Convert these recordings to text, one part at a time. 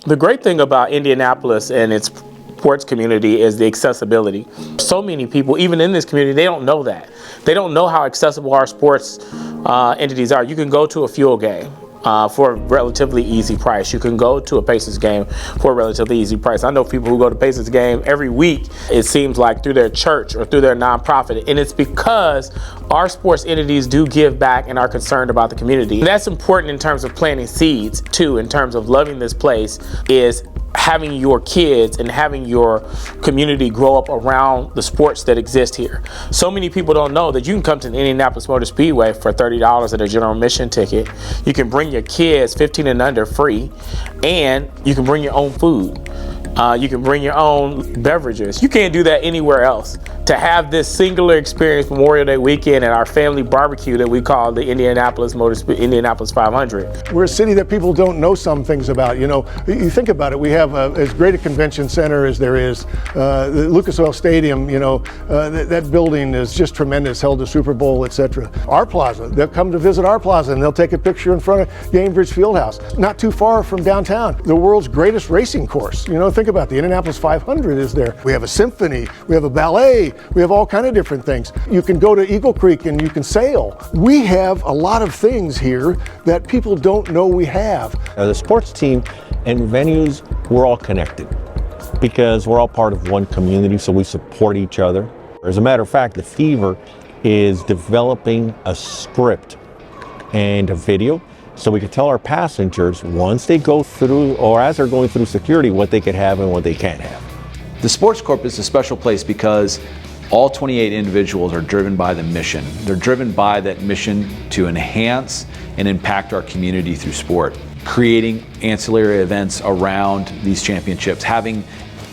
The great thing about Indianapolis and its sports community is the accessibility. So many people, even in this community, they don't know that. They don't know how accessible our sports entities are. You can go to a Fuel game for a relatively easy price. You can go to a Pacers game for a relatively easy price. I know people who go to Pacers game every week, it seems like, through their church or through their nonprofit, and it's because our sports entities do give back and are concerned about the community. And that's important in terms of planting seeds too, in terms of loving this place, is having your kids and having your community grow up around the sports that exist here. So many people don't know that you can come to the Indianapolis Motor Speedway for $30 at a general admission ticket. You can bring your kids 15 and under free, and you can bring your own food. You can bring your own beverages. You can't do that anywhere else. To have this singular experience Memorial Day weekend at our family barbecue that we call the Indianapolis 500. We're a city that people don't know some things about. You know, you think about it, we have as great a convention center as there is. The Lucas Oil Stadium, you know, that building is just tremendous, held a Super Bowl, etc. Our plaza, they'll come to visit our plaza and they'll take a picture in front of Gainbridge Fieldhouse, not too far from downtown. The world's greatest racing course. You know, think about it, the Indianapolis 500 is there. We have a symphony, we have a ballet, we have all kind of different things. You can go to Eagle Creek and you can sail. We have a lot of things here that people don't know we have. The sports team and venues, we're all connected because we're all part of one community, so we support each other. As a matter of fact, the Fever is developing a script and a video so we can tell our passengers once they go through or as they're going through security what they can have and what they can't have. The Sports Corp is a special place because all 28 individuals are driven by the mission. They're driven by that mission to enhance and impact our community through sport, creating ancillary events around these championships, having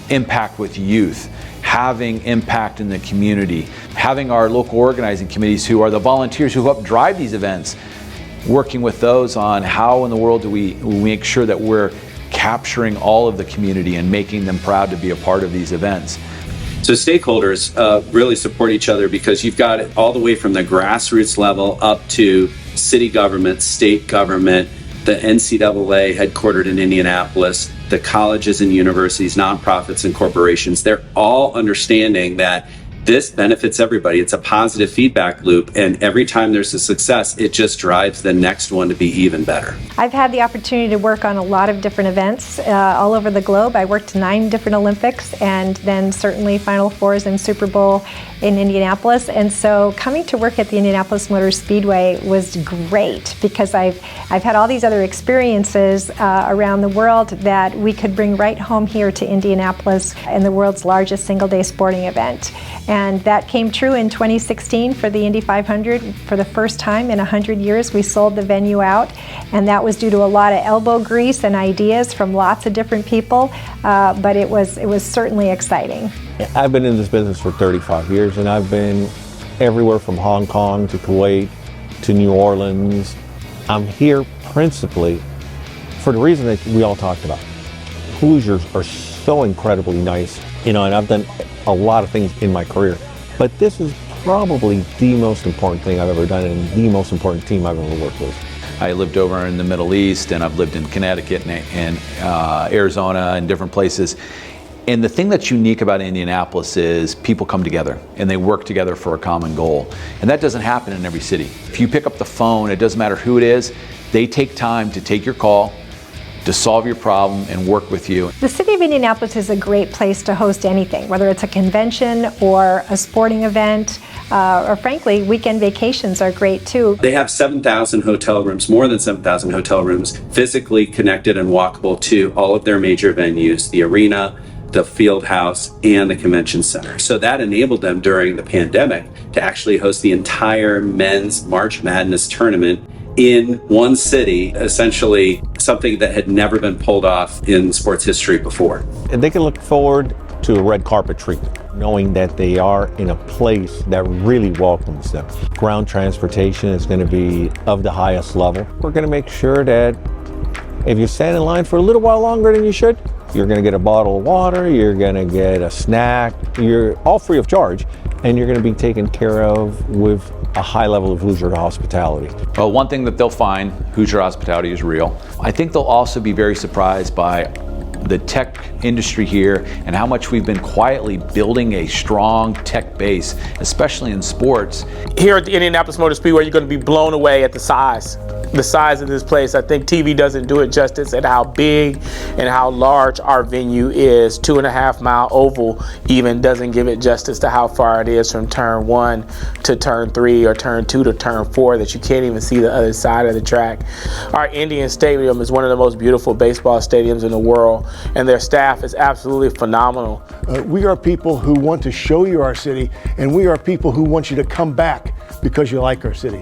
impact with youth, having impact in the community, having our local organizing committees who are the volunteers who help drive these events, working with those on how in the world do we make sure that we're capturing all of the community and making them proud to be a part of these events. So stakeholders really support each other because you've got it all the way from the grassroots level up to city government, state government, the NCAA headquartered in Indianapolis, the colleges and universities, nonprofits and corporations. They're all understanding that this benefits everybody. It's a positive feedback loop, and every time there's a success, it just drives the next one to be even better. I've had the opportunity to work on a lot of different events all over the globe. I worked 9 different Olympics and then certainly Final Fours and Super Bowl in Indianapolis. And so coming to work at the Indianapolis Motor Speedway was great because I've had all these other experiences around the world that we could bring right home here to Indianapolis in the world's largest single-day sporting event. And that came true in 2016 for the Indy 500. For the first time in 100 years, we sold the venue out, and that was due to a lot of elbow grease and ideas from lots of different people, but it was certainly exciting. I've been in this business for 35 years, and I've been everywhere from Hong Kong to Kuwait to New Orleans. I'm here principally for the reason that we all talked about. Hoosiers are so incredibly nice, you know, and I've done a lot of things in my career, but this is probably the most important thing I've ever done and the most important team I've ever worked with. I lived over in the Middle East, and I've lived in Connecticut and Arizona and different places. And the thing that's unique about Indianapolis is people come together and they work together for a common goal. And that doesn't happen in every city. If you pick up the phone, it doesn't matter who it is, they take time to take your call, to solve your problem and work with you. The city of Indianapolis is a great place to host anything, whether it's a convention or a sporting event, or frankly, weekend vacations are great too. They have 7,000 hotel rooms, more than 7,000 hotel rooms, physically connected and walkable to all of their major venues, the arena, the field house, and the convention center. So that enabled them during the pandemic to actually host the entire men's March Madness tournament in one city, essentially something that had never been pulled off in sports history before. And they can look forward to a red carpet treatment, knowing that they are in a place that really welcomes them. Ground transportation is going to be of the highest level. We're going to make sure that if you stand in line for a little while longer than you should, you're going to get a bottle of water, you're going to get a snack, you're all free of charge, and you're going to be taken care of with a high level of Hoosier hospitality. Well, one thing that they'll find, Hoosier hospitality is real. I think they'll also be very surprised by the tech industry here and how much we've been quietly building a strong tech base, especially in sports. Here at the Indianapolis Motor Speedway, you're going to be blown away at the size of this place. I think TV doesn't do it justice at how big and how large our venue is. 2.5 mile oval even doesn't give it justice to how far it is from turn 1 to turn 3 or turn 2 to turn 4 that you can't even see the other side of the track. Our Indian Stadium is one of the most beautiful baseball stadiums in the world, and their staff is absolutely phenomenal. We are people who want to show you our city, and we are people who want you to come back because you like our city.